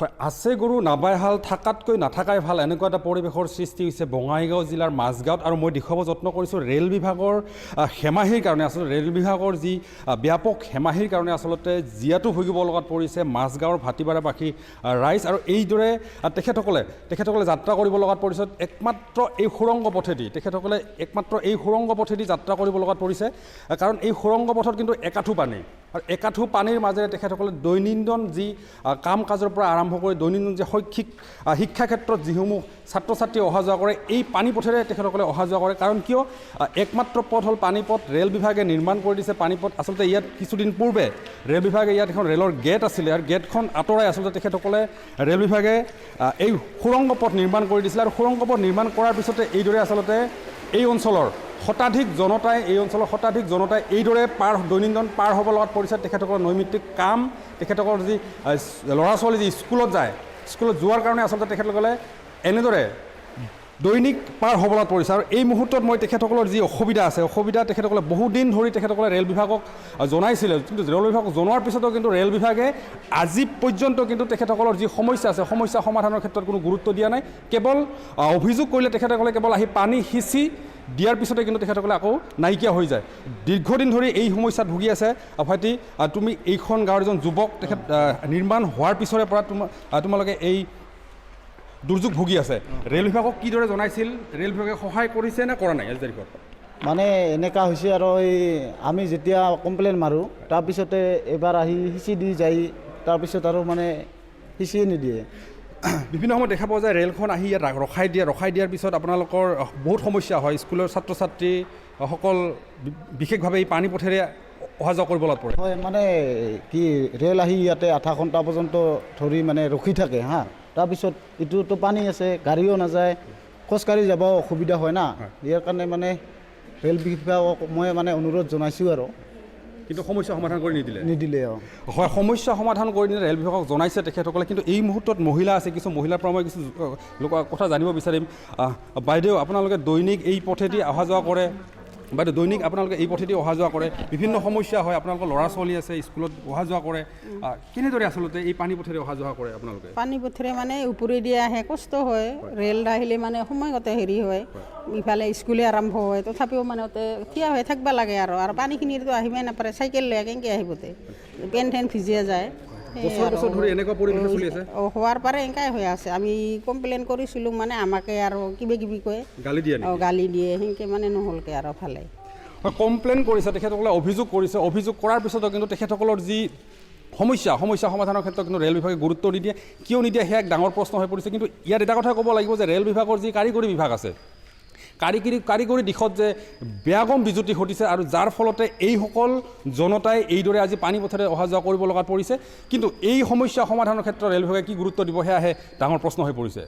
হয়, আছে গৰু নাবাই হাল থাকাতকৈ নাথাকাই ভাল এনেকুৱা এটা পৰিৱেশৰ সৃষ্টি হৈছে বঙাইগাঁও জিলাৰ মাজগাঁৱত। আৰু মই দেখুৱাব যত্ন কৰিছোঁ ৰেল বিভাগৰ হেমাহিৰ কাৰণে আচলতে ৰেল বিভাগৰ যি ব্যাপক হেমাহিৰ কাৰণে আচলতে জীয়াতু ভুগিব লগাত পৰিছে মাজগাঁৱৰ ভাটিবাৰাবাসী ৰাইজ। আৰু এইদৰে তেখেতসকলে যাত্ৰা কৰিব লগাত পৰিছে একমাত্ৰ এই সুৰংগ পথেদি যাত্ৰা কৰিব লগাত পৰিছে। কাৰণ এই সুৰংগ পথত কিন্তু একাঠু পানী আৰু একাঠু পানীৰ মাজেৰে তেখেতসকলে দৈনন্দিন যি কাম কাজৰ পৰা আৰম্ভ কৰি দৈনন্দিন যি শিক্ষা ক্ষেত্ৰত যিসমূহ ছাত্ৰ ছাত্ৰী অহা যোৱা কৰে এই পানী পথেৰে তেখেতসকলে অহা যোৱা কৰে। কাৰণ কিয় একমাত্ৰ পথ হ'ল পানীপথ। ৰেল বিভাগে নিৰ্মাণ কৰি দিছে পানীপথ। আচলতে ইয়াত কিছুদিন পূৰ্বে ৰেল বিভাগে ইয়াত এখন ৰেলৰ গেট আছিলে আৰু গেটখন আঁতৰাই আচলতে তেখেতসকলে ৰেল বিভাগে এই সুৰংগ পথ নিৰ্মাণ কৰি দিছিলে। আৰু সুৰংগ পথ নিৰ্মাণ কৰাৰ পিছতে এইদৰে আচলতে এই অঞ্চলৰ শতাধিক জনতাই এইদৰে দৈনন্দিন পাৰ হ'ব লগাত পৰিছে। তেখেতসকলৰ নৈমিত্তিক কাম, তেখেতসকলৰ যি ল'ৰা ছোৱালী যি স্কুলত যোৱাৰ কাৰণে আচলতে তেখেতসকলে এনেদৰে দৈনিক পাৰ হ'ব লগাত পৰিছে। আৰু এই মুহূৰ্তত মই তেখেতসকলৰ যি অসুবিধা তেখেতসকলে বহুদিন ধৰি তেখেতসকলে ৰেল বিভাগক জনাইছিলে। কিন্তু ৰেল বিভাগক জনোৱাৰ পিছতো কিন্তু ৰেল বিভাগে আজি পৰ্যন্ত কিন্তু তেখেতসকলৰ যি সমস্যা আছে সমস্যা সমাধানৰ ক্ষেত্ৰত কোনো গুৰুত্ব দিয়া নাই। কেৱল অভিযোগ কৰিলে তেখেতসকলে কেৱল আহি পানী সিঁচি দিয়াৰ পিছতে কিন্তু তেখেতসকলে আকৌ নাইকিয়া হৈ যায়। দীৰ্ঘদিন ধৰি এই সমস্যাত ভুগি আছে। ভাইটি, তুমি এইখন গাঁৱৰ এজন যুৱক, নিৰ্মাণ হোৱাৰ পিছৰে পৰা তোমালোকে এই দুৰ্যোগ ভুগি আছে। ৰেল বিভাগক কিদৰে জনাইছিল? ৰেল বিভাগে সহায় কৰিছে নে কৰা নাই আজি তাৰিখত? মানে এনেকুৱা হৈছে আৰু আমি যেতিয়া কমপ্লেইন মাৰোঁ তাৰপিছতে এবাৰ আহি সিঁচি দি যায়, তাৰপিছত আৰু মানে সিঁচিয়ে নিদিয়ে। বিভিন্ন সময়ত দেখা পোৱা যায় ৰেলখন আহি ইয়াত ৰখাই দিয়াৰ পিছত আপোনালোকৰ বহুত সমস্যা হয়। স্কুলৰ ছাত্ৰ ছাত্ৰীসকল বিশেষভাৱে এই পানী পথেৰে অহা যোৱা কৰিব পৰে। হয়, মানে কি ৰেল আহি ইয়াতে আধা ঘণ্টা পৰ্যন্ত ধৰি মানে ৰখি থাকে তাৰপিছত ইটোতো পানী আছে, গাড়ীও নাযায়, খোজকাঢ়ি যাব অসুবিধা হয় না। ইয়াৰ কাৰণে মানে ৰেল বিভাগক মই মানে অনুৰোধ জনাইছোঁ আৰু কিন্তু সমস্যা সমাধান কৰি নিদিলে। হয়, সমস্যা সমাধান কৰি নিদিলে ৰেল বিভাগক জনাইছে তেখেতসকলে। কিন্তু এই মুহূৰ্তত মহিলা আছে, কিছু মহিলাৰ পৰা মই কিছু কথা জানিব বিচাৰিম। বাইদেউ, আপোনালোকে দৈনিক এই পথেদি অহা যোৱা কৰে। বিভিন্ন সমস্যা হয়, আপোনালোকৰ ল'ৰা ছোৱালী আছে, স্কুলত অহা যোৱা কৰে। কেনেদৰে আচলতে এই পানী পথেৰে অহা যোৱা কৰে আপোনালোকে? পানী পথেৰে মানে ওপৰেদি আহে, কষ্ট হয়। ৰেল আহিলে মানে সময়গতে হেৰি হয়, ইফালে স্কুলে আৰম্ভ হয়, তথাপিও মানে থিয় হৈ থাকিব লাগে। আৰু পানীখিনিতো আহিবই নাপাৰে, চাইকেল লৈ কেনেকৈ আহিবতে পেন ঠেন ভিজিয়া যায়। হোৱাৰ পাৰে এনেকাই হৈ আছে। আমি কমপ্লেইন কৰিছিলোঁ, মানে আমাকে আৰু কিবা কয়, গালি দিয়ে সেনেকৈ মানে নহ'লকৈ আৰু ভালে। কমপ্লেইন কৰিছে তেখেতসকলে, অভিযোগ কৰিছে। অভিযোগ কৰাৰ পিছতো কিন্তু তেখেতসকলৰ যি সমস্যা সমাধানৰ ক্ষেত্ৰত কিন্তু ৰেল বিভাগে গুৰুত্ব নিদিয়ে। কিয় নিদিয়ে সেয়া এক ডাঙৰ প্ৰশ্ন হৈ পৰিছে। কিন্তু ইয়াত এটা কথা ক'ব লাগিব যে ৰেল বিভাগৰ যি কাৰিকৰী বিভাগ আছে, কাৰিকৰী দিশত যে বেয়াগম বিজুতি ঘটিছে। আৰু যাৰ ফলতে এইসকল জনতাই এইদৰে আজি পানী পথেৰে অহা যোৱা কৰিব লগাত পৰিছে। কিন্তু এই সমস্যা সমাধানৰ ক্ষেত্ৰত ৰেল বিভাগে কি গুৰুত্ব দিব সেয়াহে ডাঙৰ প্ৰশ্ন হৈ পৰিছে।